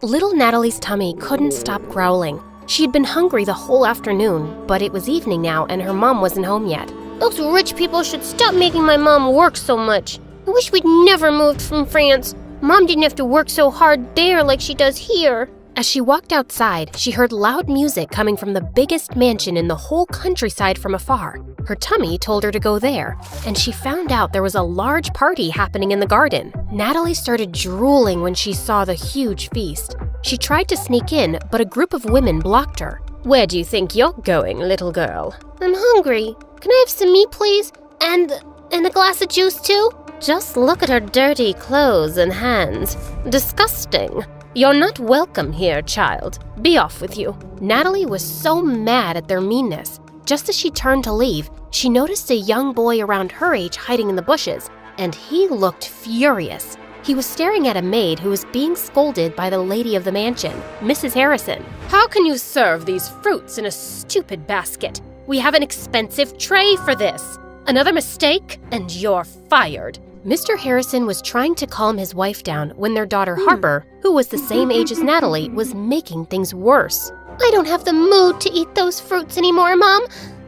Little Natalie's tummy couldn't stop growling. She had been hungry the whole afternoon, but it was evening now and her mom wasn't home yet. Those rich people should stop making my mom work so much. I wish we'd never moved from France. Mom didn't have to work so hard there like she does here. As she walked outside, she heard loud music coming from the biggest mansion in the whole countryside from afar. Her tummy told her to go there, and she found out there was a large party happening in the garden. Natalie started drooling when she saw the huge feast. She tried to sneak in, but a group of women blocked her. Where do you think you're going, little girl? I'm hungry. Can I have some meat, please? And a glass of juice, too? Just look at her dirty clothes and hands. Disgusting. You're not welcome here, child. Be off with you. Natalie was so mad at their meanness. Just as she turned to leave, she noticed a young boy around her age hiding in the bushes, and he looked furious. He was staring at a maid who was being scolded by the lady of the mansion, Mrs. Harrison. How can you serve these fruits in a stupid basket? We have an expensive tray for this. Another mistake, and you're fired. Mr. Harrison was trying to calm his wife down when their daughter Harper, who was the same age as Natalie, was making things worse. I don't have the mood to eat those fruits anymore, Mom.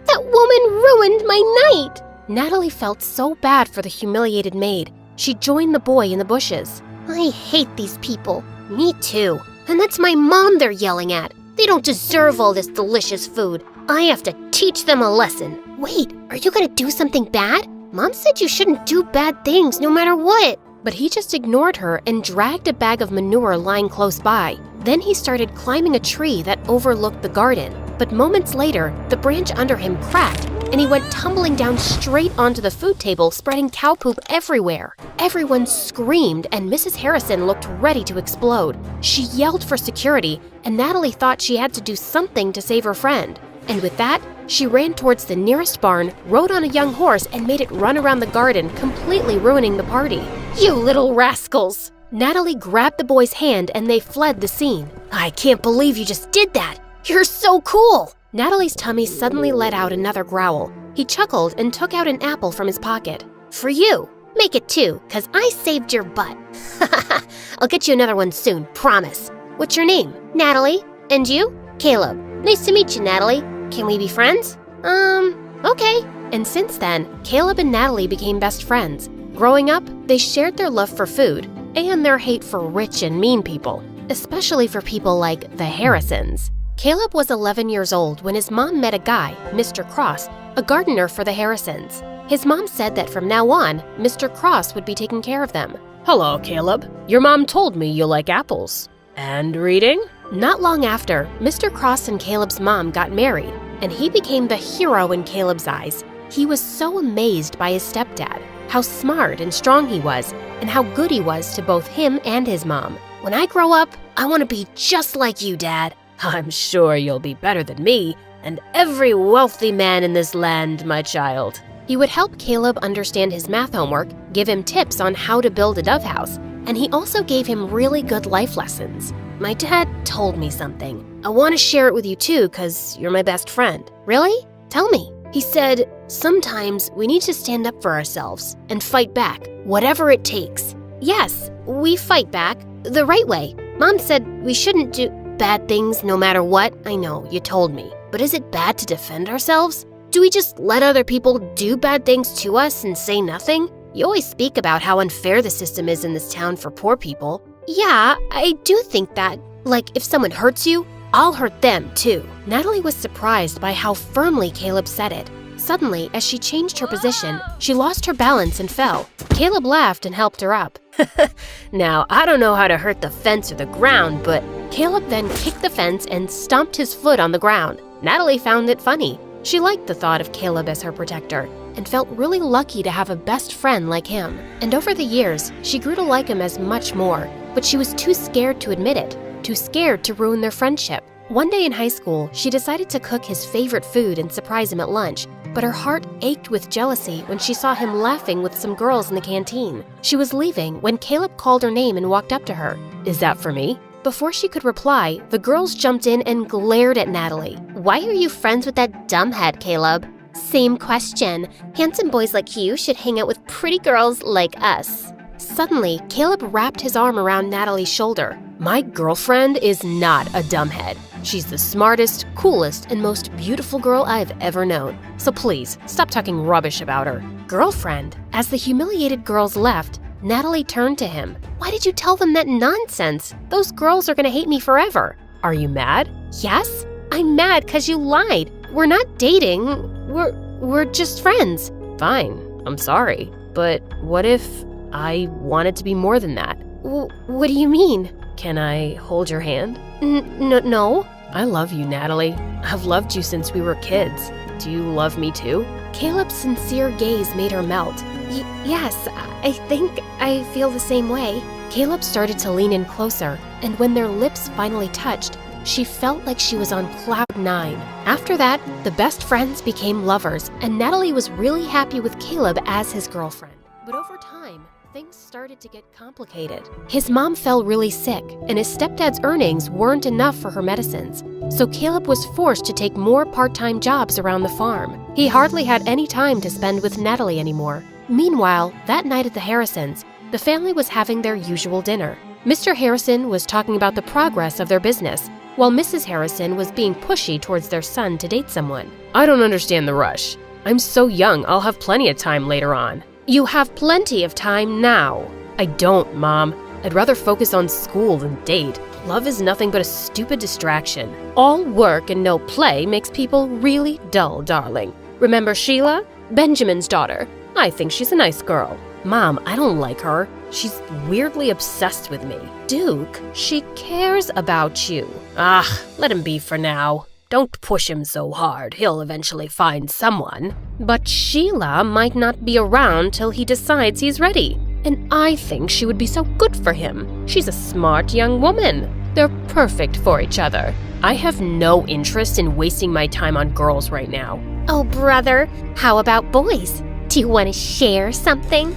That woman ruined my night. Natalie felt so bad for the humiliated maid. She joined the boy in the bushes. I hate these people. Me too. And that's my mom they're yelling at. They don't deserve all this delicious food. I have to teach them a lesson. Wait, are you gonna do something bad? Mom said you shouldn't do bad things no matter what. But he just ignored her and dragged a bag of manure lying close by. Then he started climbing a tree that overlooked the garden. But moments later, the branch under him cracked, and he went tumbling down straight onto the food table, spreading cow poop everywhere. Everyone screamed, and Mrs. Harrison looked ready to explode. She yelled for security, and Natalie thought she had to do something to save her friend. And with that, she ran towards the nearest barn, rode on a young horse, and made it run around the garden, completely ruining the party. You little rascals! Natalie grabbed the boy's hand and they fled the scene. I can't believe you just did that! You're so cool! Natalie's tummy suddenly let out another growl. He chuckled and took out an apple from his pocket. For you! Make it two, 'cause I saved your butt. I'll get you another one soon, promise. What's your name? Natalie. And you? Caleb. Nice to meet you, Natalie. Can we be friends? Okay. And since then, Caleb and Natalie became best friends. Growing up, they shared their love for food and their hate for rich and mean people, especially for people like the Harrisons. Caleb was 11 years old when his mom met a guy, Mr. Cross, a gardener for the Harrisons. His mom said that from now on, Mr. Cross would be taking care of them. Hello, Caleb. Your mom told me you like apples. And reading? Not long after, Mr. Cross and Caleb's mom got married, and he became the hero in Caleb's eyes. He was so amazed by his stepdad, how smart and strong he was, and how good he was to both him and his mom. When I grow up, I want to be just like you, Dad. I'm sure you'll be better than me and every wealthy man in this land, my child. He would help Caleb understand his math homework, give him tips on how to build a dove house, and he also gave him really good life lessons. My dad told me something. I want to share it with you too, 'cause you're my best friend. Really? Tell me. He said, sometimes we need to stand up for ourselves and fight back, whatever it takes. Yes, we fight back the right way. Mom said we shouldn't do bad things no matter what. I know, you told me. But is it bad to defend ourselves? Do we just let other people do bad things to us and say nothing? You always speak about how unfair the system is in this town for poor people. Yeah, I do think that. Like, if someone hurts you, I'll hurt them too. Natalie was surprised by how firmly Caleb said it. Suddenly, as she changed her position, she lost her balance and fell. Caleb laughed and helped her up. Now, I don't know how to hurt the fence or the ground, but… Caleb then kicked the fence and stomped his foot on the ground. Natalie found it funny. She liked the thought of Caleb as her protector and felt really lucky to have a best friend like him. And over the years, she grew to like him as much more, but she was too scared to admit it, too scared to ruin their friendship. One day in high school, she decided to cook his favorite food and surprise him at lunch, but her heart ached with jealousy when she saw him laughing with some girls in the canteen. She was leaving when Caleb called her name and walked up to her. Is that for me? Before she could reply, the girls jumped in and glared at Natalie. Why are you friends with that dumbhead, Caleb? Same question. Handsome boys like you should hang out with pretty girls like us. Suddenly, Caleb wrapped his arm around Natalie's shoulder. My girlfriend is not a dumbhead. She's the smartest, coolest, and most beautiful girl I've ever known. So please, stop talking rubbish about her. Girlfriend? As the humiliated girls left, Natalie turned to him. Why did you tell them that nonsense? Those girls are gonna hate me forever. Are you mad? Yes? I'm mad because you lied. We're not dating. We're just friends. Fine, I'm sorry. But what if I wanted to be more than that? What do you mean? Can I hold your hand? No. I love you, Natalie. I've loved you since we were kids. Do you love me too? Caleb's sincere gaze made her melt. Yes, I think I feel the same way. Caleb started to lean in closer, and when their lips finally touched, she felt like she was on cloud 9. After that, the best friends became lovers, and Natalie was really happy with Caleb as his girlfriend. But over time, things started to get complicated. His mom fell really sick, and his stepdad's earnings weren't enough for her medicines. So Caleb was forced to take more part-time jobs around the farm. He hardly had any time to spend with Natalie anymore. Meanwhile, that night at the Harrisons, the family was having their usual dinner. Mr. Harrison was talking about the progress of their business, while Mrs. Harrison was being pushy towards their son to date someone. I don't understand the rush. I'm so young, I'll have plenty of time later on. You have plenty of time now. I don't, Mom. I'd rather focus on school than date. Love is nothing but a stupid distraction. All work and no play makes people really dull, darling. Remember Sheila? Benjamin's daughter. I think she's a nice girl. Mom, I don't like her. She's weirdly obsessed with me. Duke, she cares about you. Let him be for now. Don't push him so hard. He'll eventually find someone. But Sheila might not be around till he decides he's ready. And I think she would be so good for him. She's a smart young woman. They're perfect for each other. I have no interest in wasting my time on girls right now. Oh, brother, how about boys? Do you want to share something?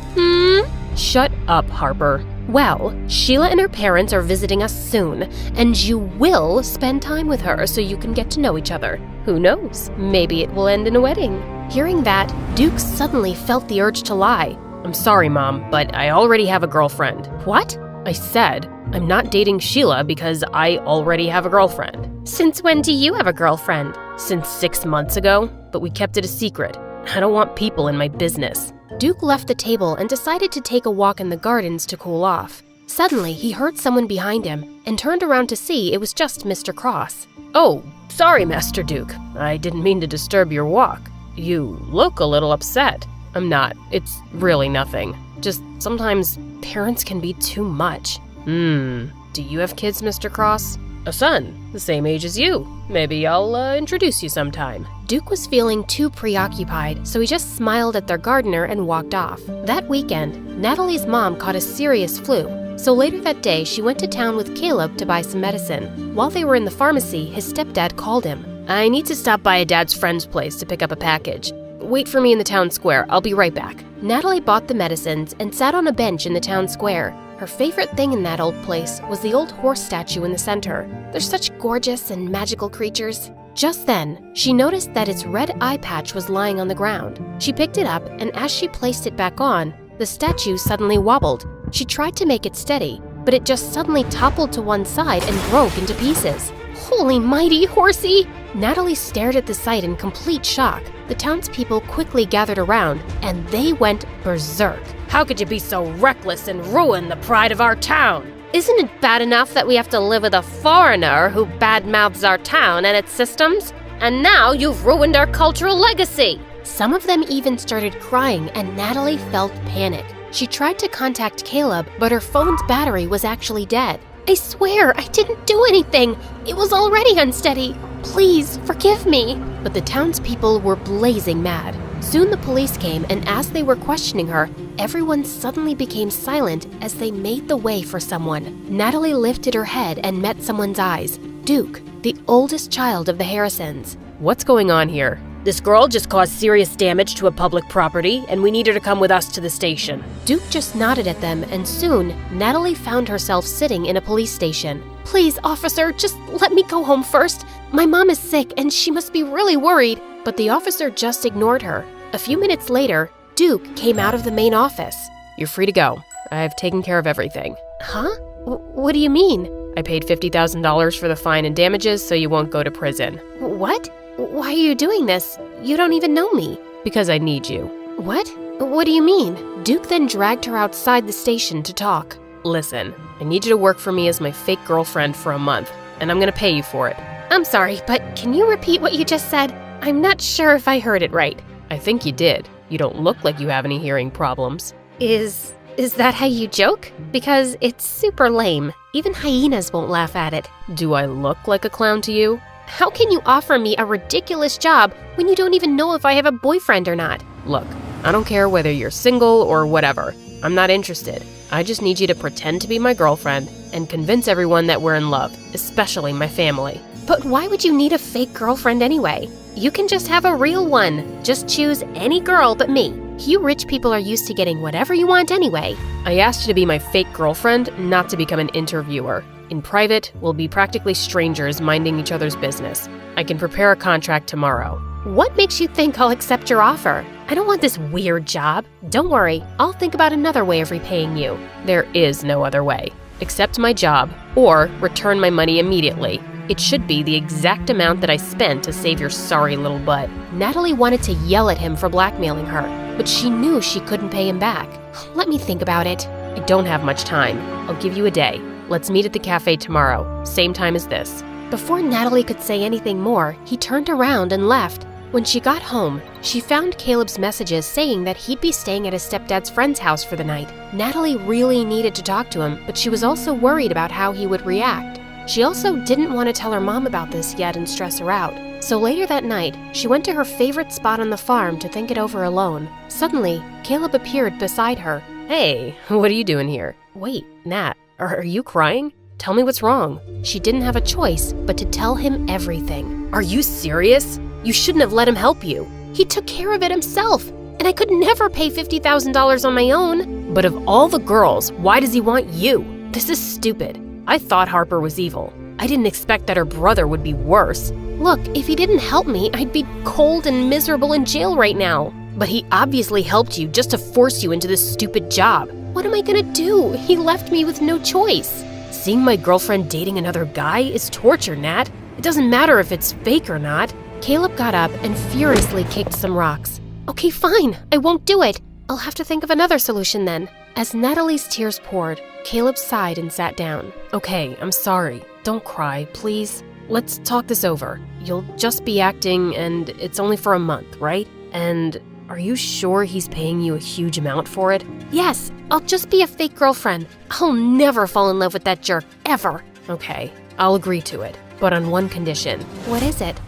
Shut up, Harper. Well, Sheila and her parents are visiting us soon, and you will spend time with her so you can get to know each other. Who knows? Maybe it will end in a wedding. Hearing that, Duke suddenly felt the urge to lie. I'm sorry, Mom, but I already have a girlfriend. What? I said I'm not dating Sheila because I already have a girlfriend. Since when do you have a girlfriend? Since 6 months ago, but we kept it a secret. I don't want people in my business. Duke left the table and decided to take a walk in the gardens to cool off. Suddenly, he heard someone behind him and turned around to see it was just Mr. Cross. Oh, sorry, Master Duke. I didn't mean to disturb your walk. You look a little upset. I'm not. It's really nothing. Just sometimes parents can be too much. Do you have kids, Mr. Cross? A son, the same age as you. Maybe I'll introduce you sometime. Duke was feeling too preoccupied, so he just smiled at their gardener and walked off. That weekend, Natalie's mom caught a serious flu, so later that day she went to town with Caleb to buy some medicine. While they were in the pharmacy, his stepdad called him. I need to stop by a dad's friend's place to pick up a package. Wait for me in the town square. I'll be right back. Natalie bought the medicines and sat on a bench in the town square. Her favorite thing in that old place was the old horse statue in the center. They're such gorgeous and magical creatures. Just then, she noticed that its red eye patch was lying on the ground. She picked it up, and as she placed it back on, the statue suddenly wobbled. She tried to make it steady, but it just suddenly toppled to one side and broke into pieces. Holy mighty horsey! Natalie stared at the sight in complete shock. The townspeople quickly gathered around, and they went berserk. How could you be so reckless and ruin the pride of our town? Isn't it bad enough that we have to live with a foreigner who badmouths our town and its systems? And now you've ruined our cultural legacy! Some of them even started crying, and Natalie felt panic. She tried to contact Caleb, but her phone's battery was actually dead. I swear, I didn't do anything. It was already unsteady. Please, forgive me. But the townspeople were blazing mad. Soon the police came, and as they were questioning her, everyone suddenly became silent as they made the way for someone. Natalie lifted her head and met someone's eyes. Duke, the oldest child of the Harrisons. What's going on here? This girl just caused serious damage to a public property, and we need her to come with us to the station. Duke just nodded at them, and soon, Natalie found herself sitting in a police station. Please, officer, just let me go home first. My mom is sick, and she must be really worried. But the officer just ignored her. A few minutes later, Duke came out of the main office. You're free to go. I've taken care of everything. Huh? What do you mean? I paid $50,000 for the fine and damages so you won't go to prison. What? Why are you doing this? You don't even know me. Because I need you. What? What do you mean? Duke then dragged her outside the station to talk. Listen, I need you to work for me as my fake girlfriend for a month, and I'm gonna pay you for it. I'm sorry, but can you repeat what you just said? I'm not sure if I heard it right. I think you did. You don't look like you have any hearing problems. Is that how you joke? Because it's super lame. Even hyenas won't laugh at it. Do I look like a clown to you? How can you offer me a ridiculous job when you don't even know if I have a boyfriend or not? Look, I don't care whether you're single or whatever. I'm not interested. I just need you to pretend to be my girlfriend and convince everyone that we're in love, especially my family. But why would you need a fake girlfriend anyway? You can just have a real one. Just choose any girl but me. You rich people are used to getting whatever you want anyway. I asked you to be my fake girlfriend, not to become an interviewer. In private, we'll be practically strangers minding each other's business. I can prepare a contract tomorrow. What makes you think I'll accept your offer? I don't want this weird job. Don't worry, I'll think about another way of repaying you. There is no other way. Accept my job or return my money immediately. It should be the exact amount that I spent to save your sorry little butt. Natalie wanted to yell at him for blackmailing her, but she knew she couldn't pay him back. Let me think about it. I don't have much time. I'll give you a day. Let's meet at the cafe tomorrow, same time as this. Before Natalie could say anything more, he turned around and left. When she got home, she found Caleb's messages saying that he'd be staying at his stepdad's friend's house for the night. Natalie really needed to talk to him, but she was also worried about how he would react. She also didn't want to tell her mom about this yet and stress her out. So later that night, she went to her favorite spot on the farm to think it over alone. Suddenly, Caleb appeared beside her. Hey, what are you doing here? Wait, Nat, are you crying? Tell me what's wrong. She didn't have a choice but to tell him everything. Are you serious? You shouldn't have let him help you. He took care of it himself, and I could never pay $50,000 on my own. But of all the girls, why does he want you? This is stupid. I thought Harper was evil. I didn't expect that her brother would be worse. Look, if he didn't help me, I'd be cold and miserable in jail right now. But he obviously helped you just to force you into this stupid job. What am I gonna do? He left me with no choice. Seeing my girlfriend dating another guy is torture, Nat. It doesn't matter if it's fake or not. Caleb got up and furiously kicked some rocks. Okay, fine. I won't do it. I'll have to think of another solution then. As Natalie's tears poured, Caleb sighed and sat down. Okay, I'm sorry. Don't cry, please. Let's talk this over. You'll just be acting, and it's only for a month, right? And are you sure he's paying you a huge amount for it? Yes, I'll just be a fake girlfriend. I'll never fall in love with that jerk, ever. Okay, I'll agree to it, but on one condition. What is it?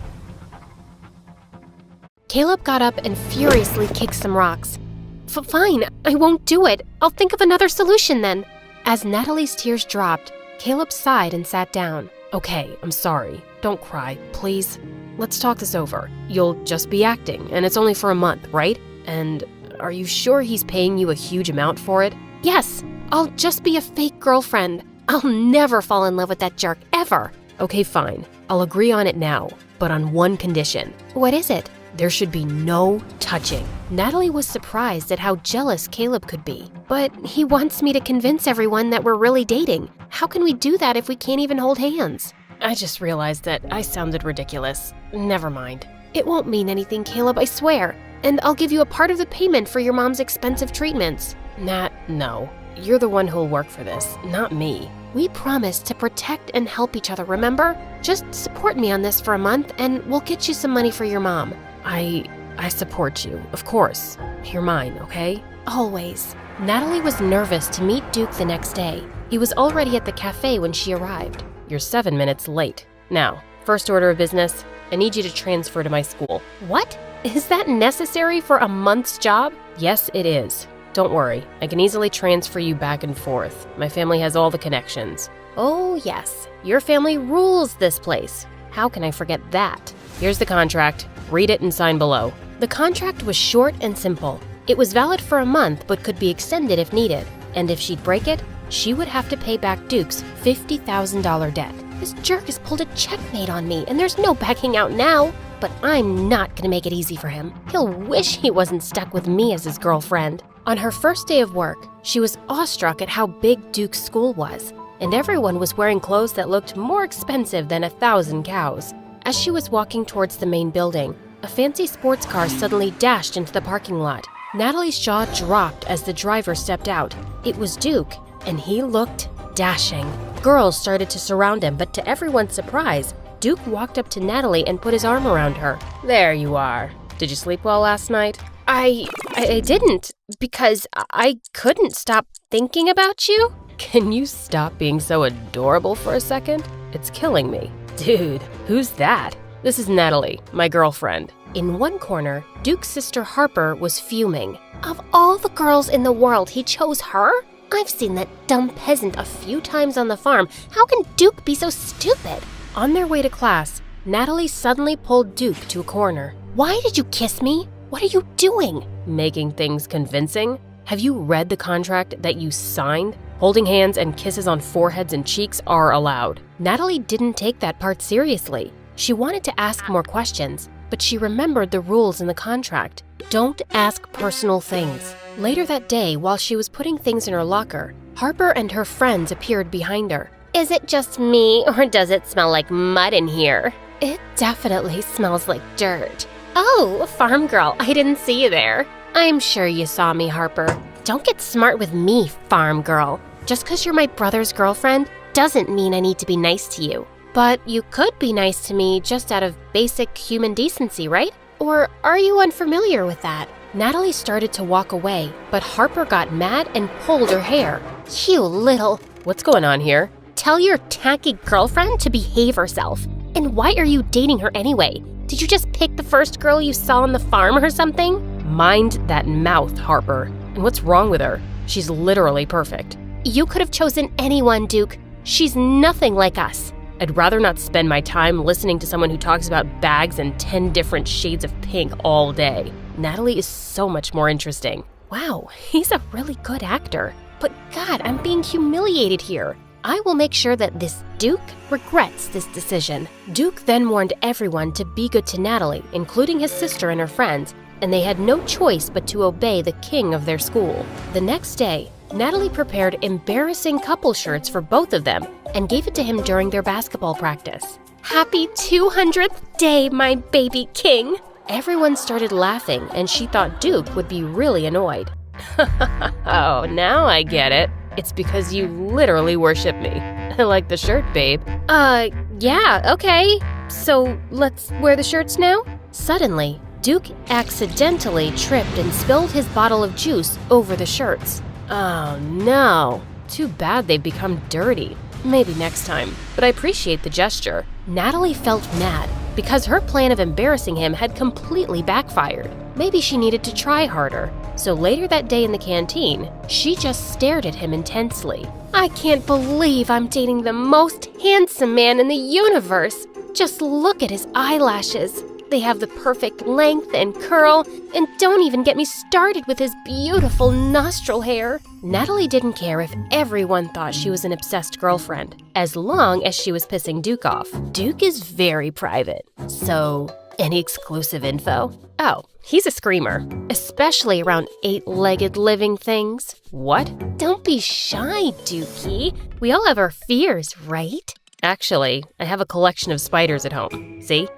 Caleb got up and furiously kicked some rocks. Fine, I won't do it. I'll think of another solution then. As Natalie's tears dropped, Caleb sighed and sat down. Okay, I'm sorry. Don't cry, please. Let's talk this over. You'll just be acting, and it's only for a month, right? And are you sure he's paying you a huge amount for it? Yes, I'll just be a fake girlfriend. I'll never fall in love with that jerk, ever. Okay, fine. I'll agree on it now, but on one condition. What is it? There should be no touching. Natalie was surprised at how jealous Caleb could be. But he wants me to convince everyone that we're really dating. How can we do that if we can't even hold hands? I just realized that I sounded ridiculous. Never mind. It won't mean anything, Caleb, I swear. And I'll give you a part of the payment for your mom's expensive treatments. Nat, no. You're the one who'll work for this, not me. We promised to protect and help each other, remember? Just support me on this for a month and we'll get you some money for your mom. I support you, of course. You're mine, okay? Always. Natalie was nervous to meet Duke the next day. He was already at the cafe when she arrived. You're 7 minutes late. Now, first order of business, I need you to transfer to my school. What? Is that necessary for a month's job? Yes, it is. Don't worry, I can easily transfer you back and forth. My family has all the connections. Oh, yes. Your family rules this place. How can I forget that? Here's the contract. Read it and sign below. The contract was short and simple. It was valid for a month but could be extended if needed. And if she'd break it, she would have to pay back Duke's $50,000 debt. This jerk has pulled a checkmate on me and there's no backing out now. But I'm not gonna make it easy for him. He'll wish he wasn't stuck with me as his girlfriend. On her first day of work, she was awestruck at how big Duke's school was, and everyone was wearing clothes that looked more expensive than 1,000 cows. As she was walking towards the main building, a fancy sports car suddenly dashed into the parking lot. Natalie's jaw dropped as the driver stepped out. It was Duke, and he looked dashing. Girls started to surround him, but to everyone's surprise, Duke walked up to Natalie and put his arm around her. There you are. Did you sleep well last night? I didn't, because I couldn't stop thinking about you. Can you stop being so adorable for a second? It's killing me. Dude, who's that? This is Natalie, my girlfriend. In one corner, Duke's sister Harper was fuming. Of all the girls in the world, he chose her? I've seen that dumb peasant a few times on the farm. How can Duke be so stupid? On their way to class, Natalie suddenly pulled Duke to a corner. Why did you kiss me? What are you doing? Making things convincing? Have you read the contract that you signed? Holding hands and kisses on foreheads and cheeks are allowed. Natalie didn't take that part seriously. She wanted to ask more questions, but she remembered the rules in the contract. Don't ask personal things. Later that day, while she was putting things in her locker, Harper and her friends appeared behind her. Is it just me, or does it smell like mud in here? It definitely smells like dirt. Oh, farm girl, I didn't see you there. I'm sure you saw me, Harper. Don't get smart with me, farm girl. Just because you're my brother's girlfriend doesn't mean I need to be nice to you. But you could be nice to me just out of basic human decency, right? Or are you unfamiliar with that? Natalie started to walk away, but Harper got mad and pulled her hair. You little... What's going on here? Tell your tacky girlfriend to behave herself. And why are you dating her anyway? Did you just pick the first girl you saw on the farm or something? Mind that mouth, Harper. And what's wrong with her? She's literally perfect. You could have chosen anyone, Duke. She's nothing like us. I'd rather not spend my time listening to someone who talks about bags and 10 different shades of pink all day. Natalie is so much more interesting. Wow, he's a really good actor. But God, I'm being humiliated here. I will make sure that this Duke regrets this decision. Duke then warned everyone to be good to Natalie, including his sister and her friends, and they had no choice but to obey the king of their school. The next day, Natalie prepared embarrassing couple shirts for both of them and gave it to him during their basketball practice. Happy 200th day, my baby king! Everyone started laughing, and she thought Duke would be really annoyed. Oh, now I get it. It's because you literally worship me. I like the shirt, babe. Yeah, okay. So let's wear the shirts now? Suddenly, Duke accidentally tripped and spilled his bottle of juice over the shirts. Oh no. Too bad they've become dirty. Maybe next time. But I appreciate the gesture. Natalie felt mad because her plan of embarrassing him had completely backfired. Maybe she needed to try harder. So later that day in the canteen, she just stared at him intensely. I can't believe I'm dating the most handsome man in the universe. Just look at his eyelashes. They have the perfect length and curl, and don't even get me started with his beautiful nostril hair. Natalie didn't care if everyone thought she was an obsessed girlfriend, as long as she was pissing Duke off. Duke is very private. So, any exclusive info? Oh, he's a screamer, especially around 8-legged living things. What? Don't be shy, Dukey. We all have our fears, right? Actually, I have a collection of spiders at home. See?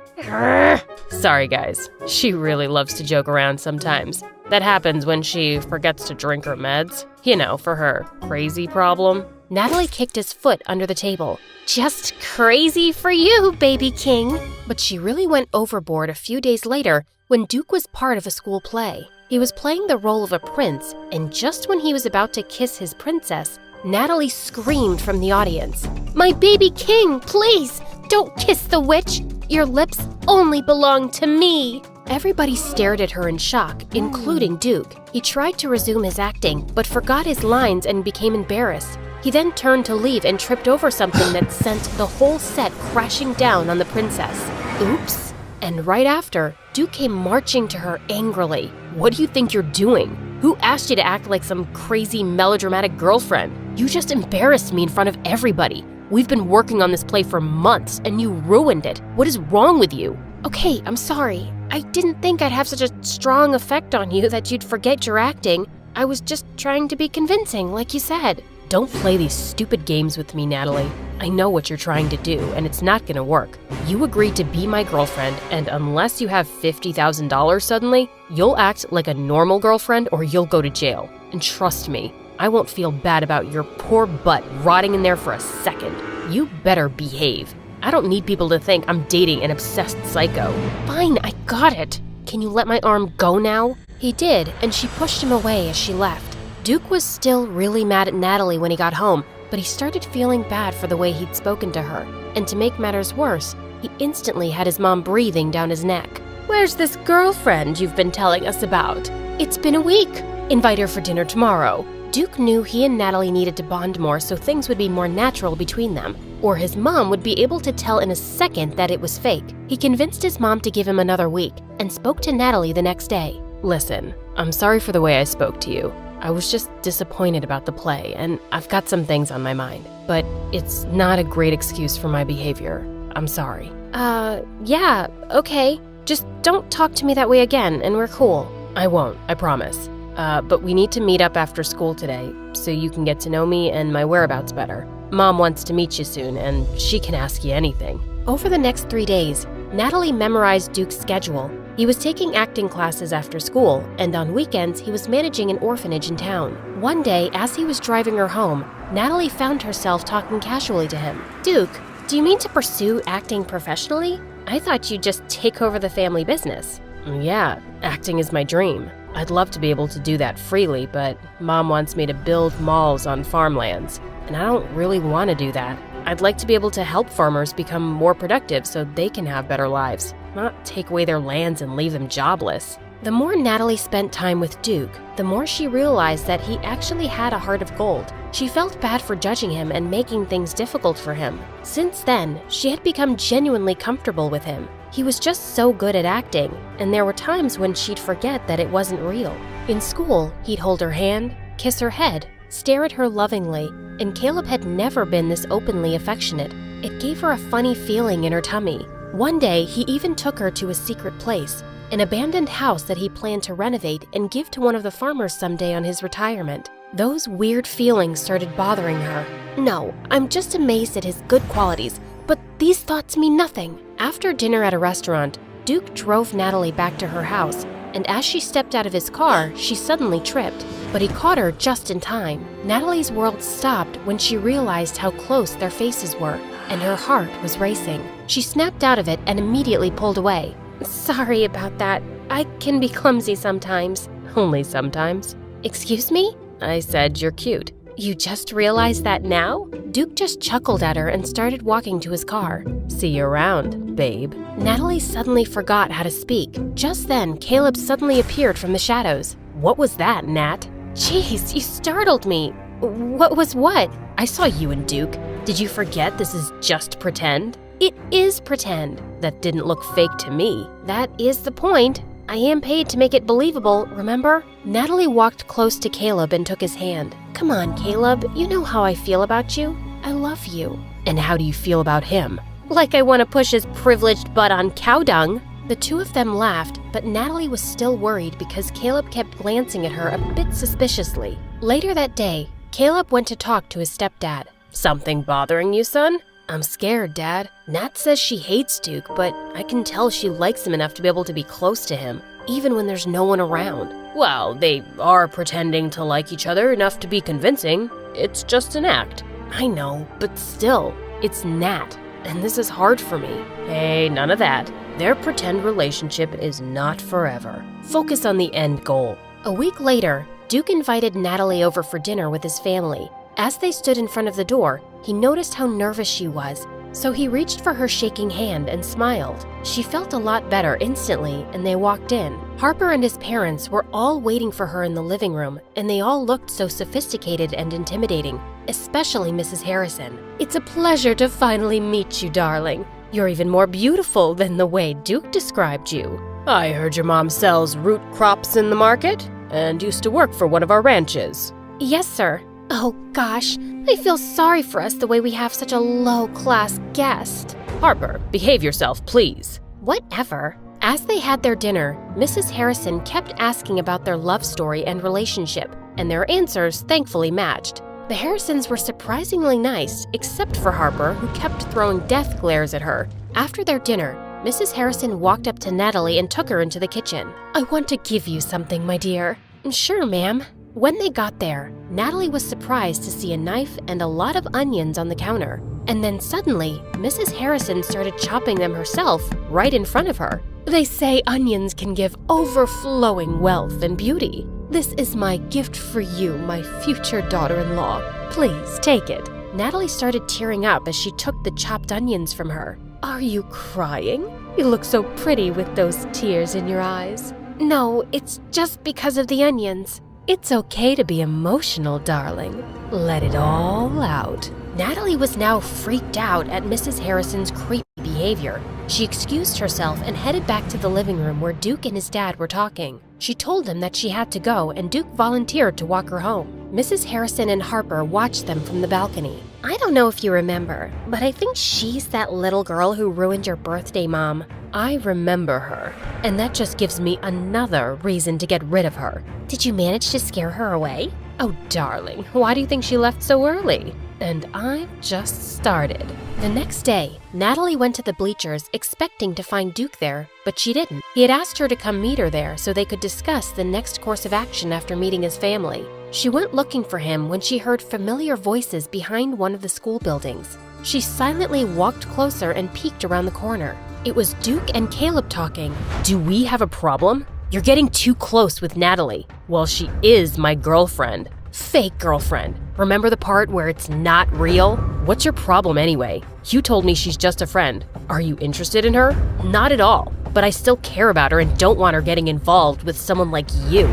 Sorry, guys. She really loves to joke around sometimes. That happens when she forgets to drink her meds. You know, for her crazy problem. Natalie kicked his foot under the table. Just crazy for you, baby king. But she really went overboard a few days later when Duke was part of a school play. He was playing the role of a prince, and just when he was about to kiss his princess, Natalie screamed from the audience, "My baby king, please, don't kiss the witch! Your lips only belong to me!" Everybody stared at her in shock, including Duke. He tried to resume his acting, but forgot his lines and became embarrassed. He then turned to leave and tripped over something that sent the whole set crashing down on the princess. Oops. And right after, Duke came marching to her angrily. What do you think you're doing? Who asked you to act like some crazy melodramatic girlfriend? You just embarrassed me in front of everybody. We've been working on this play for months, and you ruined it. What is wrong with you? Okay, I'm sorry. I didn't think I'd have such a strong effect on you that you'd forget your acting. I was just trying to be convincing, like you said. Don't play these stupid games with me, Natalie. I know what you're trying to do, and it's not gonna work. You agreed to be my girlfriend, and unless you have $50,000 suddenly, you'll act like a normal girlfriend or you'll go to jail. And trust me, I won't feel bad about your poor butt rotting in there for a second. You better behave. I don't need people to think I'm dating an obsessed psycho. Fine, I got it. Can you let my arm go now? He did, and she pushed him away as she left. Duke was still really mad at Natalie when he got home, but he started feeling bad for the way he'd spoken to her. And to make matters worse, he instantly had his mom breathing down his neck. Where's this girlfriend you've been telling us about? It's been a week. Invite her for dinner tomorrow. Duke knew he and Natalie needed to bond more so things would be more natural between them, or his mom would be able to tell in a second that it was fake. He convinced his mom to give him another week and spoke to Natalie the next day. Listen, I'm sorry for the way I spoke to you. I was just disappointed about the play, and I've got some things on my mind. But it's not a great excuse for my behavior. I'm sorry. Yeah, okay. Just don't talk to me that way again, and we're cool. I won't, I promise. But we need to meet up after school today, so you can get to know me and my whereabouts better. Mom wants to meet you soon, and she can ask you anything. Over the next 3 days, Natalie memorized Duke's schedule. He was taking acting classes after school, and on weekends he was managing an orphanage in town. One day, as he was driving her home, Natalie found herself talking casually to him. Duke, do you mean to pursue acting professionally? I thought you'd just take over the family business. Yeah, acting is my dream. I'd love to be able to do that freely, but Mom wants me to build malls on farmlands, and I don't really want to do that. I'd like to be able to help farmers become more productive so they can have better lives, not take away their lands and leave them jobless. The more Natalie spent time with Duke, the more she realized that he actually had a heart of gold. She felt bad for judging him and making things difficult for him. Since then, she had become genuinely comfortable with him. He was just so good at acting, and there were times when she'd forget that it wasn't real. In school, he'd hold her hand, kiss her head, stare at her lovingly, and Caleb had never been this openly affectionate. It gave her a funny feeling in her tummy. One day, he even took her to a secret place, an abandoned house that he planned to renovate and give to one of the farmers someday on his retirement. Those weird feelings started bothering her. No, I'm just amazed at his good qualities, but these thoughts mean nothing. After dinner at a restaurant, Duke drove Natalie back to her house, and as she stepped out of his car, she suddenly tripped. But he caught her just in time. Natalie's world stopped when she realized how close their faces were, and her heart was racing. She snapped out of it and immediately pulled away. Sorry about that. I can be clumsy sometimes. Only sometimes. Excuse me? I said you're cute. You just realized that now? Duke just chuckled at her and started walking to his car. See you around, babe. Natalie suddenly forgot how to speak. Just then, Caleb suddenly appeared from the shadows. What was that, Nat? Jeez, you startled me. What was what? I saw you and Duke. Did you forget this is just pretend? It is pretend. That didn't look fake to me. That is the point. I am paid to make it believable, remember? Natalie walked close to Caleb and took his hand. Come on, Caleb, you know how I feel about you. I love you. And how do you feel about him? Like I want to push his privileged butt on cow dung. The two of them laughed, but Natalie was still worried because Caleb kept glancing at her a bit suspiciously. Later that day, Caleb went to talk to his stepdad. Something bothering you, son? I'm scared, Dad. Nat says she hates Duke, but I can tell she likes him enough to be able to be close to him, even when there's no one around. Well, they are pretending to like each other enough to be convincing. It's just an act. I know, but still, it's Nat, and this is hard for me. Hey, none of that. Their pretend relationship is not forever. Focus on the end goal. A week later, Duke invited Natalie over for dinner with his family. As they stood in front of the door, he noticed how nervous she was, so he reached for her shaking hand and smiled. She felt a lot better instantly, and they walked in. Harper and his parents were all waiting for her in the living room, and they all looked so sophisticated and intimidating, especially Mrs. Harrison. It's a pleasure to finally meet you, darling. You're even more beautiful than the way Duke described you. I heard your mom sells root crops in the market and used to work for one of our ranches. Yes, sir. Oh gosh, I feel sorry for us the way we have such a low-class guest. Harper, behave yourself, please. Whatever. As they had their dinner, Mrs. Harrison kept asking about their love story and relationship, and their answers thankfully matched. The Harrisons were surprisingly nice, except for Harper, who kept throwing death glares at her. After their dinner, Mrs. Harrison walked up to Natalie and took her into the kitchen. "I want to give you something, my dear." "Sure, ma'am." When they got there, Natalie was surprised to see a knife and a lot of onions on the counter. And then suddenly, Mrs. Harrison started chopping them herself right in front of her. "They say onions can give overflowing wealth and beauty. This is my gift for you, my future daughter-in-law. Please take it." Natalie started tearing up as she took the chopped onions from her. "Are you crying? You look so pretty with those tears in your eyes." "No, it's just because of the onions." "It's okay to be emotional, darling. Let it all out." Natalie was now freaked out at Mrs. Harrison's creepy behavior. She excused herself and headed back to the living room where Duke and his dad were talking. She told them that she had to go, and Duke volunteered to walk her home. Mrs. Harrison and Harper watched them from the balcony. "I don't know if you remember, but I think she's that little girl who ruined your birthday, Mom." "I remember her, and that just gives me another reason to get rid of her." "Did you manage to scare her away?" "Oh, darling, why do you think she left so early?" "And I've just started." The next day, Natalie went to the bleachers expecting to find Duke there, but she didn't. He had asked her to come meet her there so they could discuss the next course of action after meeting his family. She went looking for him when she heard familiar voices behind one of the school buildings. She silently walked closer and peeked around the corner. It was Duke and Caleb talking. Do we have a problem? You're getting too close with Natalie. Well, she is my girlfriend. Fake girlfriend. Remember the part where it's not real? What's your problem anyway? You told me she's just a friend. Are you interested in her? Not at all. But I still care about her and don't want her getting involved with someone like you.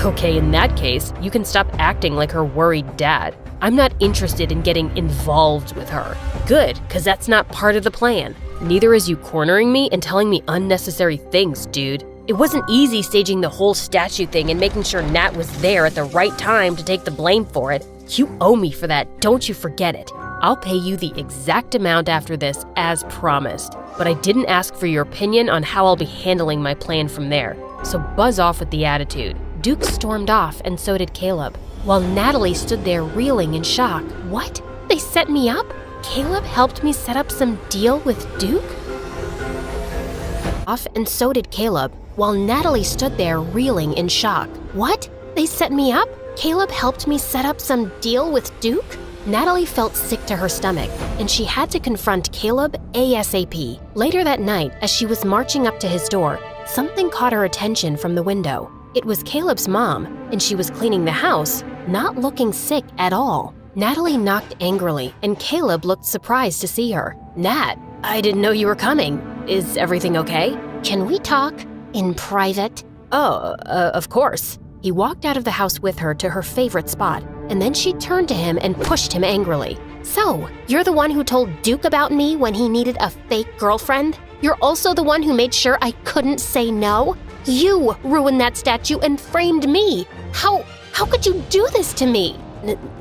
Okay, in that case, you can stop acting like her worried dad. I'm not interested in getting involved with her. Good, because that's not part of the plan. Neither is you cornering me and telling me unnecessary things, dude. It wasn't easy staging the whole statue thing and making sure Nat was there at the right time to take the blame for it. You owe me for that, don't you forget it. I'll pay you the exact amount after this, as promised. But I didn't ask for your opinion on how I'll be handling my plan from there. So buzz off with the attitude. Duke stormed off, and so did Caleb, while Natalie stood there reeling in shock. What? They set me up? Caleb helped me set up some deal with Duke? Off, and so did Caleb, while Natalie stood there reeling in shock. What? They set me up? Caleb helped me set up some deal with Duke? Natalie felt sick to her stomach, and she had to confront Caleb ASAP. Later that night, as she was marching up to his door, something caught her attention from the window. It was Caleb's mom, and she was cleaning the house, not looking sick at all. Natalie knocked angrily, and Caleb looked surprised to see her. "Nat, I didn't know you were coming. Is everything okay?" "Can we talk in private?" Oh, of course. He walked out of the house with her to her favorite spot, and then she turned to him and pushed him angrily. "So, you're the one who told Duke about me when he needed a fake girlfriend? You're also the one who made sure I couldn't say no? You ruined that statue and framed me. How could you do this to me?"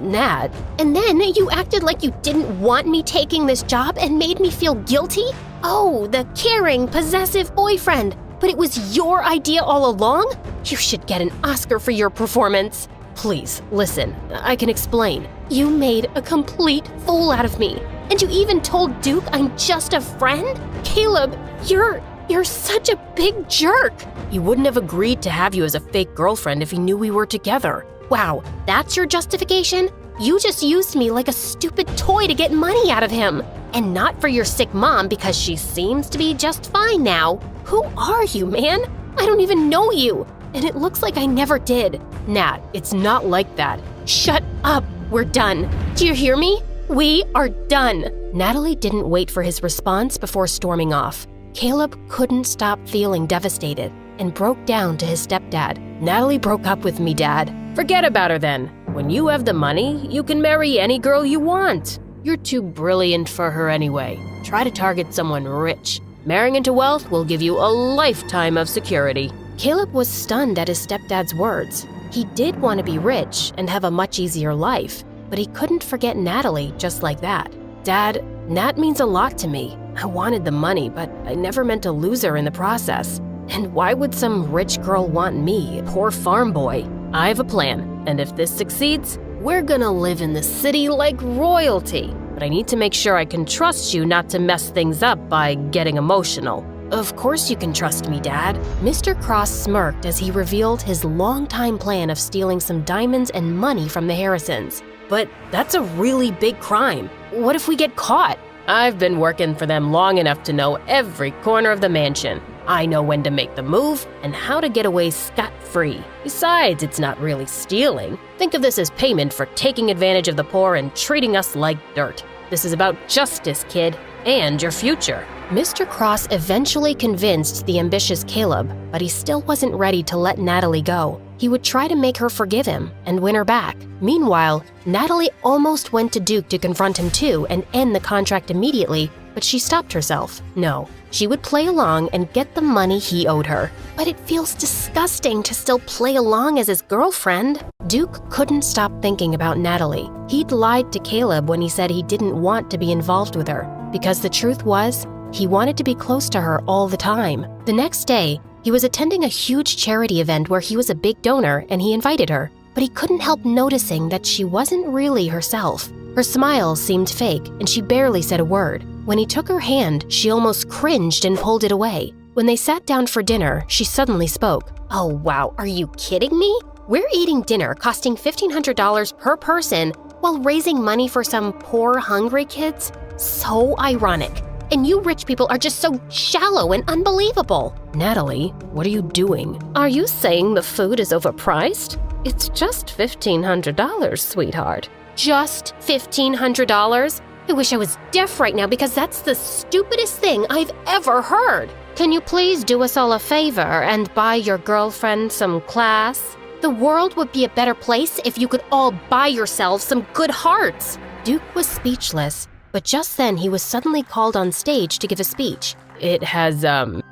Nat. "And then you acted like you didn't want me taking this job and made me feel guilty? Oh, the caring, possessive boyfriend. But it was your idea all along? You should get an Oscar for your performance." Please, listen. I can explain. "You made a complete fool out of me. And you even told Duke I'm just a friend? Caleb, you're such a big jerk." He wouldn't have agreed to have you as a fake girlfriend if he knew we were together. Wow, that's your justification? You just used me like a stupid toy to get money out of him. And not for your sick mom because she seems to be just fine now. Who are you, man? I don't even know you. And it looks like I never did. Nat, it's not like that. Shut up. We're done. Do you hear me? We are done. Natalie didn't wait for his response before storming off. Caleb couldn't stop feeling devastated and broke down to his stepdad. Natalie broke up with me, Dad. Forget about her then. When you have the money, you can marry any girl you want. You're too brilliant for her anyway. Try to target someone rich. Marrying into wealth will give you a lifetime of security. Caleb was stunned at his stepdad's words. He did want to be rich and have a much easier life, but he couldn't forget Natalie just like that. Dad, Nat means a lot to me. I wanted the money, but I never meant to lose her in the process. And why would some rich girl want me, a poor farm boy? I have a plan, and if this succeeds, we're gonna live in the city like royalty. But I need to make sure I can trust you not to mess things up by getting emotional. Of course you can trust me, Dad. Mr. Cross smirked as he revealed his long-time plan of stealing some diamonds and money from the Harrisons. But that's a really big crime. What if we get caught? I've been working for them long enough to know every corner of the mansion. I know when to make the move and how to get away scot-free. Besides, it's not really stealing. Think of this as payment for taking advantage of the poor and treating us like dirt. This is about justice, kid, and your future. Mr. Cross eventually convinced the ambitious Caleb, but he still wasn't ready to let Natalie go. He would try to make her forgive him and win her back. Meanwhile, Natalie almost went to Duke to confront him too and end the contract immediately, but she stopped herself. No, she would play along and get the money he owed her. But it feels disgusting to still play along as his girlfriend. Duke couldn't stop thinking about Natalie. He'd lied to Caleb when he said he didn't want to be involved with her, because the truth was, he wanted to be close to her all the time. The next day, he was attending a huge charity event where he was a big donor and he invited her, but he couldn't help noticing that she wasn't really herself. Her smile seemed fake and she barely said a word. When he took her hand, she almost cringed and pulled it away. When they sat down for dinner, she suddenly spoke. Oh wow, are you kidding me? We're eating dinner costing $1,500 per person while raising money for some poor, hungry kids? So ironic. And you rich people are just so shallow and unbelievable. Natalie, what are you doing? Are you saying the food is overpriced? It's just $1,500, sweetheart. Just $1,500? I wish I was deaf right now because that's the stupidest thing I've ever heard. Can you please do us all a favor and buy your girlfriend some class? The world would be a better place if you could all buy yourselves some good hearts. Duke was speechless, but just then he was suddenly called on stage to give a speech. It has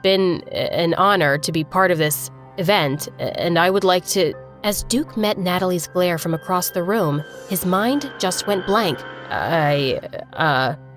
been an honor to be part of this event, and I would like to... As Duke met Natalie's glare from across the room, his mind just went blank.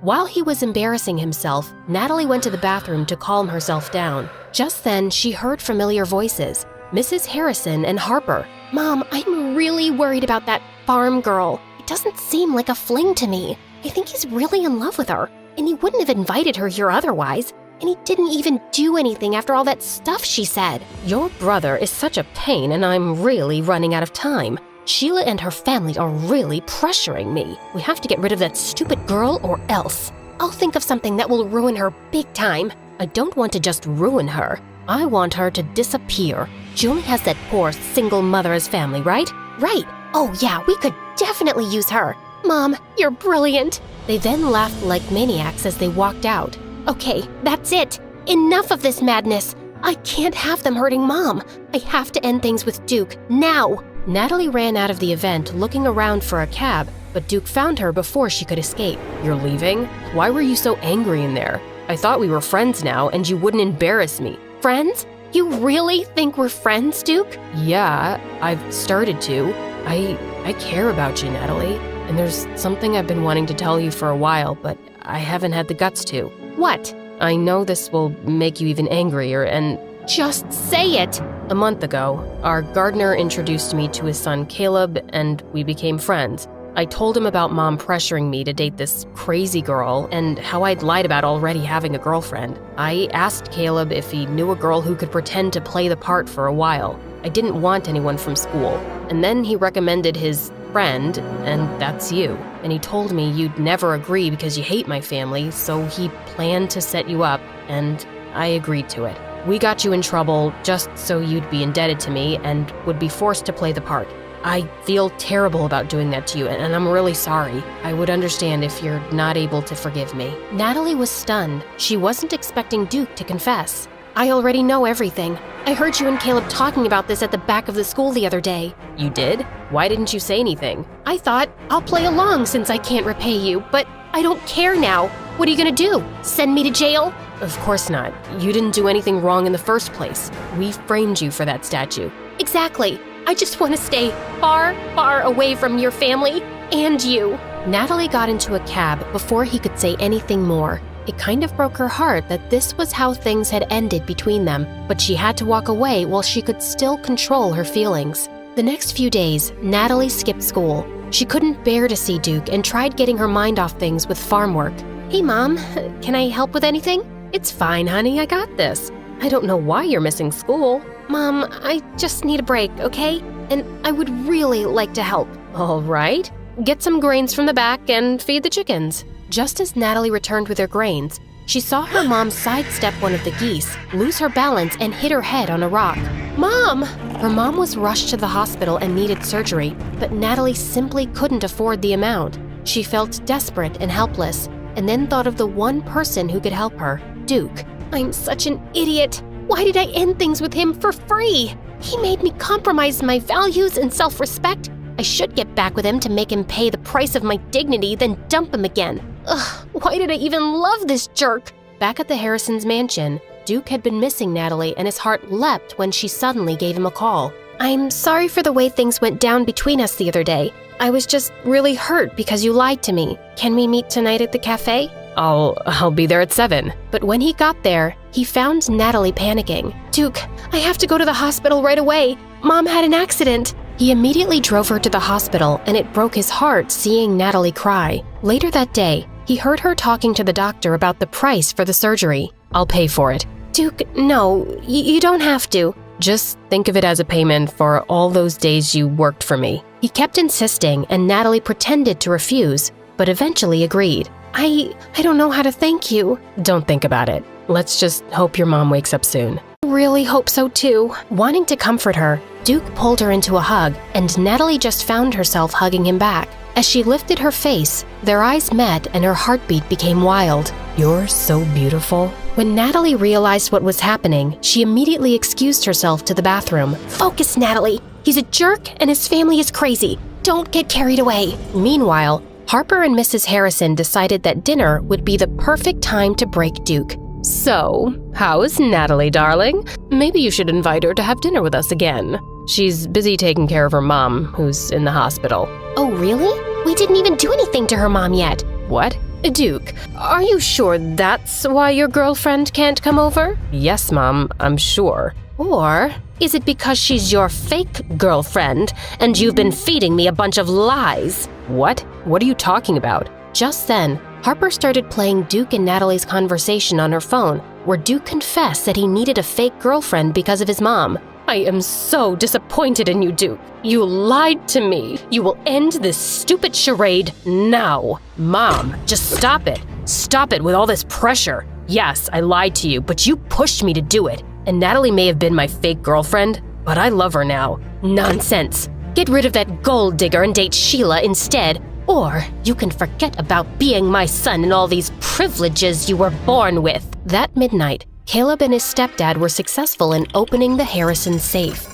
While he was embarrassing himself, Natalie went to the bathroom to calm herself down. Just then, she heard familiar voices, Mrs. Harrison and Harper. Mom, I'm really worried about that farm girl. It doesn't seem like a fling to me. I think he's really in love with her, and he wouldn't have invited her here otherwise. And he didn't even do anything after all that stuff she said. Your brother is such a pain, and I'm really running out of time. Sheila and her family are really pressuring me. We have to get rid of that stupid girl or else. I'll think of something that will ruin her big time. I don't want to just ruin her. I want her to disappear. She only has that poor single mother as family, right? Right. Oh yeah, we could definitely use her. Mom, you're brilliant. They then laughed like maniacs as they walked out. Okay, that's it. Enough of this madness. I can't have them hurting Mom. I have to end things with Duke, now. Natalie ran out of the event looking around for a cab, but Duke found her before she could escape. You're leaving? Why were you so angry in there? I thought we were friends now and you wouldn't embarrass me. Friends? You really think we're friends, Duke? Yeah, I've started to. I care about you, Natalie. And there's something I've been wanting to tell you for a while, but I haven't had the guts to. What? I know this will make you even angrier, and... Just say it! A month ago, our gardener introduced me to his son Caleb, and we became friends. I told him about Mom pressuring me to date this crazy girl and how I'd lied about already having a girlfriend. I asked Caleb if he knew a girl who could pretend to play the part for a while. I didn't want anyone from school. And then he recommended his friend, and that's you. And he told me you'd never agree because you hate my family, so he planned to set you up, and I agreed to it. We got you in trouble just so you'd be indebted to me and would be forced to play the part. I feel terrible about doing that to you, and I'm really sorry. I would understand if you're not able to forgive me. Natalie was stunned. She wasn't expecting Duke to confess. I already know everything. I heard you and Caleb talking about this at the back of the school the other day. You did? Why didn't you say anything? I thought, I'll play along since I can't repay you, but I don't care now. What are you gonna do? Send me to jail? Of course not. You didn't do anything wrong in the first place. We framed you for that statue. Exactly. I just want to stay far, far away from your family and you. Natalie got into a cab before he could say anything more. It kind of broke her heart that this was how things had ended between them, but she had to walk away while she could still control her feelings. The next few days, Natalie skipped school. She couldn't bear to see Duke and tried getting her mind off things with farm work. "Hey, Mom, can I help with anything?" It's fine, honey, I got this. I don't know why you're missing school. "Mom, I just need a break, okay? And I would really like to help." All right, get some grains from the back and feed the chickens. Just as Natalie returned with her grains, she saw her mom sidestep one of the geese, lose her balance, and hit her head on a rock. "Mom!" Her mom was rushed to the hospital and needed surgery, but Natalie simply couldn't afford the amount. She felt desperate and helpless, and then thought of the one person who could help her, Duke. "I'm such an idiot. Why did I end things with him for free? He made me compromise my values and self-respect. I should get back with him to make him pay the price of my dignity, then dump him again. Ugh, why did I even love this jerk?" Back at the Harrisons' mansion, Duke had been missing Natalie, and his heart leapt when she suddenly gave him a call. "I'm sorry for the way things went down between us the other day. I was just really hurt because you lied to me. Can we meet tonight at the cafe?" I'll be there at 7. But when he got there, he found Natalie panicking. "Duke, I have to go to the hospital right away. Mom had an accident." He immediately drove her to the hospital, and it broke his heart seeing Natalie cry. Later that day, he heard her talking to the doctor about the price for the surgery. I'll pay for it. "Duke, no, you don't have to." Just think of it as a payment for all those days you worked for me. He kept insisting, and Natalie pretended to refuse, but eventually agreed. I don't know how to thank you." Don't think about it. Let's just hope your mom wakes up soon. "I really hope so too." Wanting to comfort her, Duke pulled her into a hug, and Natalie just found herself hugging him back. As she lifted her face, their eyes met and her heartbeat became wild. You're so beautiful. When Natalie realized what was happening, she immediately excused herself to the bathroom. "Focus, Natalie. He's a jerk and his family is crazy. Don't get carried away." Meanwhile, Harper and Mrs. Harrison decided that dinner would be the perfect time to break Duke. So, how's Natalie, darling? Maybe you should invite her to have dinner with us again. She's busy taking care of her mom, who's in the hospital. "Oh, really? We didn't even do anything to her mom yet." What? Duke, are you sure that's why your girlfriend can't come over? Yes, Mom, I'm sure. Or is it because she's your fake girlfriend and you've been feeding me a bunch of lies? What? What are you talking about? Just then, Harper started playing Duke and Natalie's conversation on her phone, where Duke confessed that he needed a fake girlfriend because of his mom. I am so disappointed in you, Duke. You lied to me. You will end this stupid charade now. Mom, just stop it. Stop it with all this pressure. Yes, I lied to you, but you pushed me to do it. And Natalie may have been my fake girlfriend, but I love her now. Nonsense. Get rid of that gold digger and date Sheila instead. Or you can forget about being my son and all these privileges you were born with. That midnight, Caleb and his stepdad were successful in opening the Harrison safe.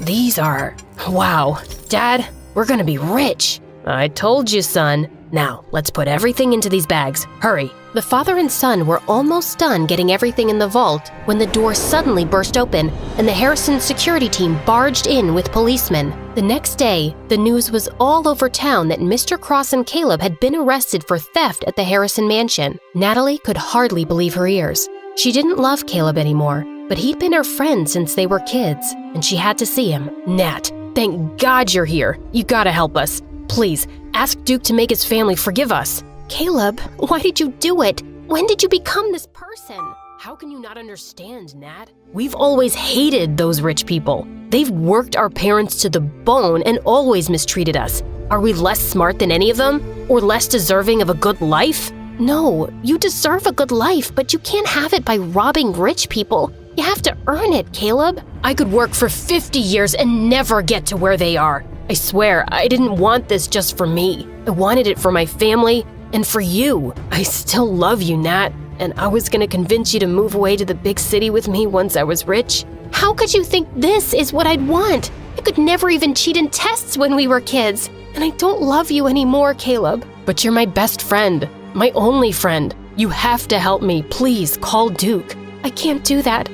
Wow. Dad, we're gonna be rich. I told you, son. Now, let's put everything into these bags. Hurry. The father and son were almost done getting everything in the vault when the door suddenly burst open and the Harrison security team barged in with policemen. The next day, the news was all over town that Mr. Cross and Caleb had been arrested for theft at the Harrison mansion. Natalie could hardly believe her ears. She didn't love Caleb anymore, but he'd been her friend since they were kids, and she had to see him. Nat, thank God you're here. You gotta help us. Please, ask Duke to make his family forgive us. Caleb, why did you do it? When did you become this person? How can you not understand, Nat? We've always hated those rich people. They've worked our parents to the bone and always mistreated us. Are we less smart than any of them? Or less deserving of a good life? No, you deserve a good life, but you can't have it by robbing rich people. You have to earn it, Caleb. I could work for 50 years and never get to where they are. I swear, I didn't want this just for me. I wanted it for my family and for you. I still love you, Nat, and I was gonna convince you to move away to the big city with me once I was rich. How could you think this is what I'd want? I could never even cheat in tests when we were kids. And I don't love you anymore, Caleb. But you're my best friend, my only friend. You have to help me. Please, call Duke. I can't do that.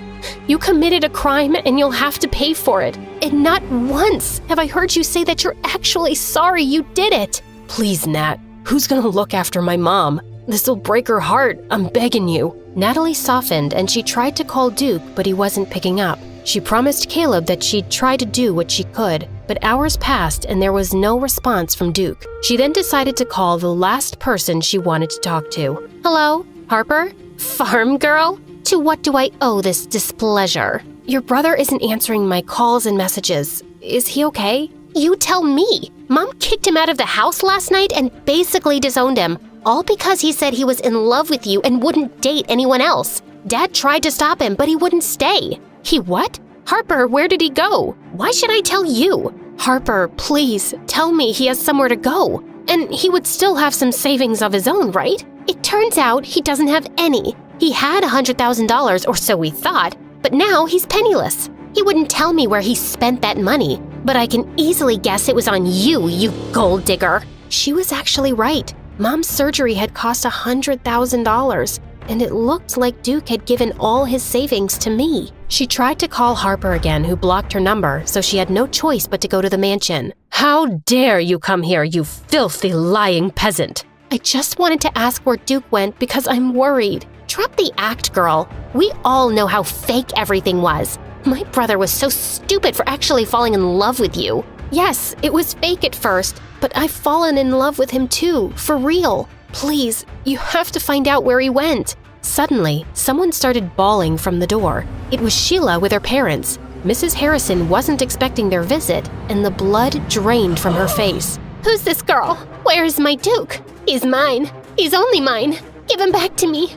You committed a crime and you'll have to pay for it. And not once have I heard you say that you're actually sorry you did it. Please, Nat. Who's gonna look after my mom? This'll break her heart. I'm begging you. Natalie softened and she tried to call Duke, but he wasn't picking up. She promised Caleb that she'd try to do what she could, but hours passed and there was no response from Duke. She then decided to call the last person she wanted to talk to. Hello, Harper? Farm girl? To what do I owe this displeasure? Your brother isn't answering my calls and messages. Is he okay? You tell me. Mom kicked him out of the house last night and basically disowned him, all because he said he was in love with you and wouldn't date anyone else. Dad tried to stop him, but he wouldn't stay. He what? Harper, where did he go? Why should I tell you? Harper, please, tell me he has somewhere to go. And he would still have some savings of his own, right? It turns out he doesn't have any. He had $100,000, or so we thought, but now he's penniless. He wouldn't tell me where he spent that money, but I can easily guess it was on you, you gold digger. She was actually right. Mom's surgery had cost $100,000, and it looked like Duke had given all his savings to me. She tried to call Harper again, who blocked her number, so she had no choice but to go to the mansion. How dare you come here, you filthy, lying peasant! I just wanted to ask where Duke went because I'm worried. Drop the act, girl. We all know how fake everything was. My brother was so stupid for actually falling in love with you. Yes, it was fake at first, but I've fallen in love with him too, for real. Please, you have to find out where he went. Suddenly, someone started bawling from the door. It was Sheila with her parents. Mrs. Harrison wasn't expecting their visit, and the blood drained from her face. Who's this girl? Where is my Duke? He's mine. He's only mine. Give him back to me.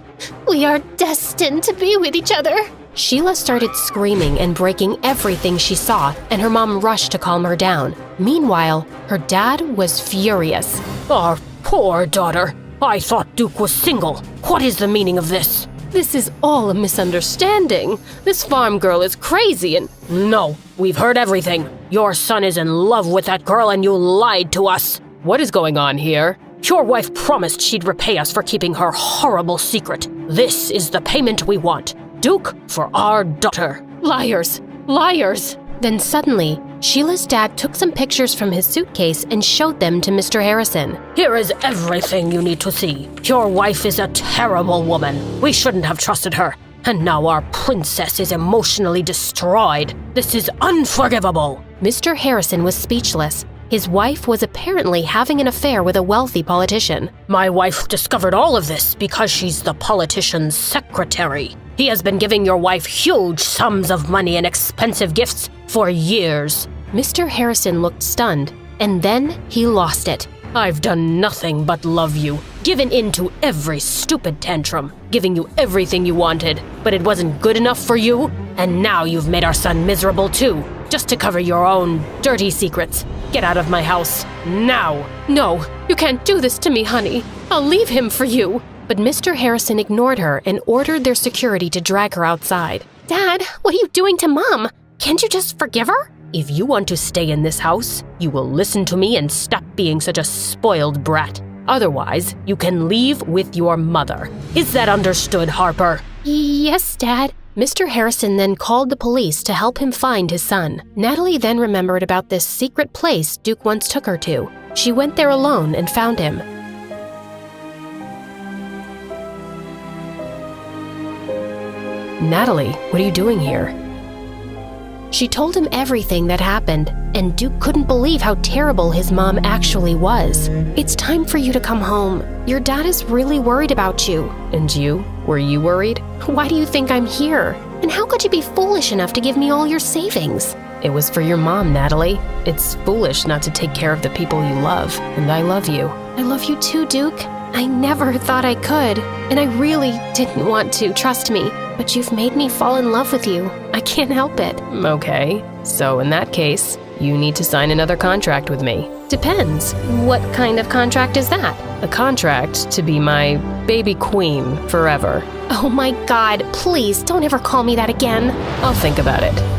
We are destined to be with each other. Sheila started screaming and breaking everything she saw, and her mom rushed to calm her down. Meanwhile, her dad was furious. Our poor daughter. I thought Duke was single. What is the meaning of this? This is all a misunderstanding. This farm girl is crazy and— No, we've heard everything. Your son is in love with that girl and you lied to us. What is going on here? Your wife promised she'd repay us for keeping her horrible secret. This is the payment we want. Duke for our daughter. Liars! Liars! Then suddenly, Sheila's dad took some pictures from his suitcase and showed them to Mr. Harrison. Here is everything you need to see. Your wife is a terrible woman. We shouldn't have trusted her. And now our princess is emotionally destroyed. This is unforgivable. Mr. Harrison was speechless. His wife was apparently having an affair with a wealthy politician. My wife discovered all of this because she's the politician's secretary. He has been giving your wife huge sums of money and expensive gifts for years. Mr. Harrison looked stunned, and then he lost it. I've done nothing but love you, given in to every stupid tantrum, giving you everything you wanted, but it wasn't good enough for you, and now you've made our son miserable too, just to cover your own dirty secrets. Get out of my house, now! No, you can't do this to me, honey. I'll leave him for you. But Mr. Harrison ignored her and ordered their security to drag her outside. Dad, what are you doing to Mom? Can't you just forgive her? If you want to stay in this house, you will listen to me and stop being such a spoiled brat. Otherwise, you can leave with your mother. Is that understood, Harper? Yes, Dad. Mr. Harrison then called the police to help him find his son. Natalie then remembered about this secret place Duke once took her to. She went there alone and found him. Natalie, what are you doing here? She told him everything that happened, and Duke couldn't believe how terrible his mom actually was. It's time for you to come home. Your dad is really worried about you. And you? Were you worried? Why do you think I'm here? And how could you be foolish enough to give me all your savings? It was for your mom, Natalie. It's foolish not to take care of the people you love, and I love you. I love you too, Duke. I never thought I could, and I really didn't want to, trust me. But you've made me fall in love with you. I can't help it. Okay, so in that case, you need to sign another contract with me. Depends. What kind of contract is that? A contract to be my baby queen forever. Oh my God, please don't ever call me that again. I'll think about it.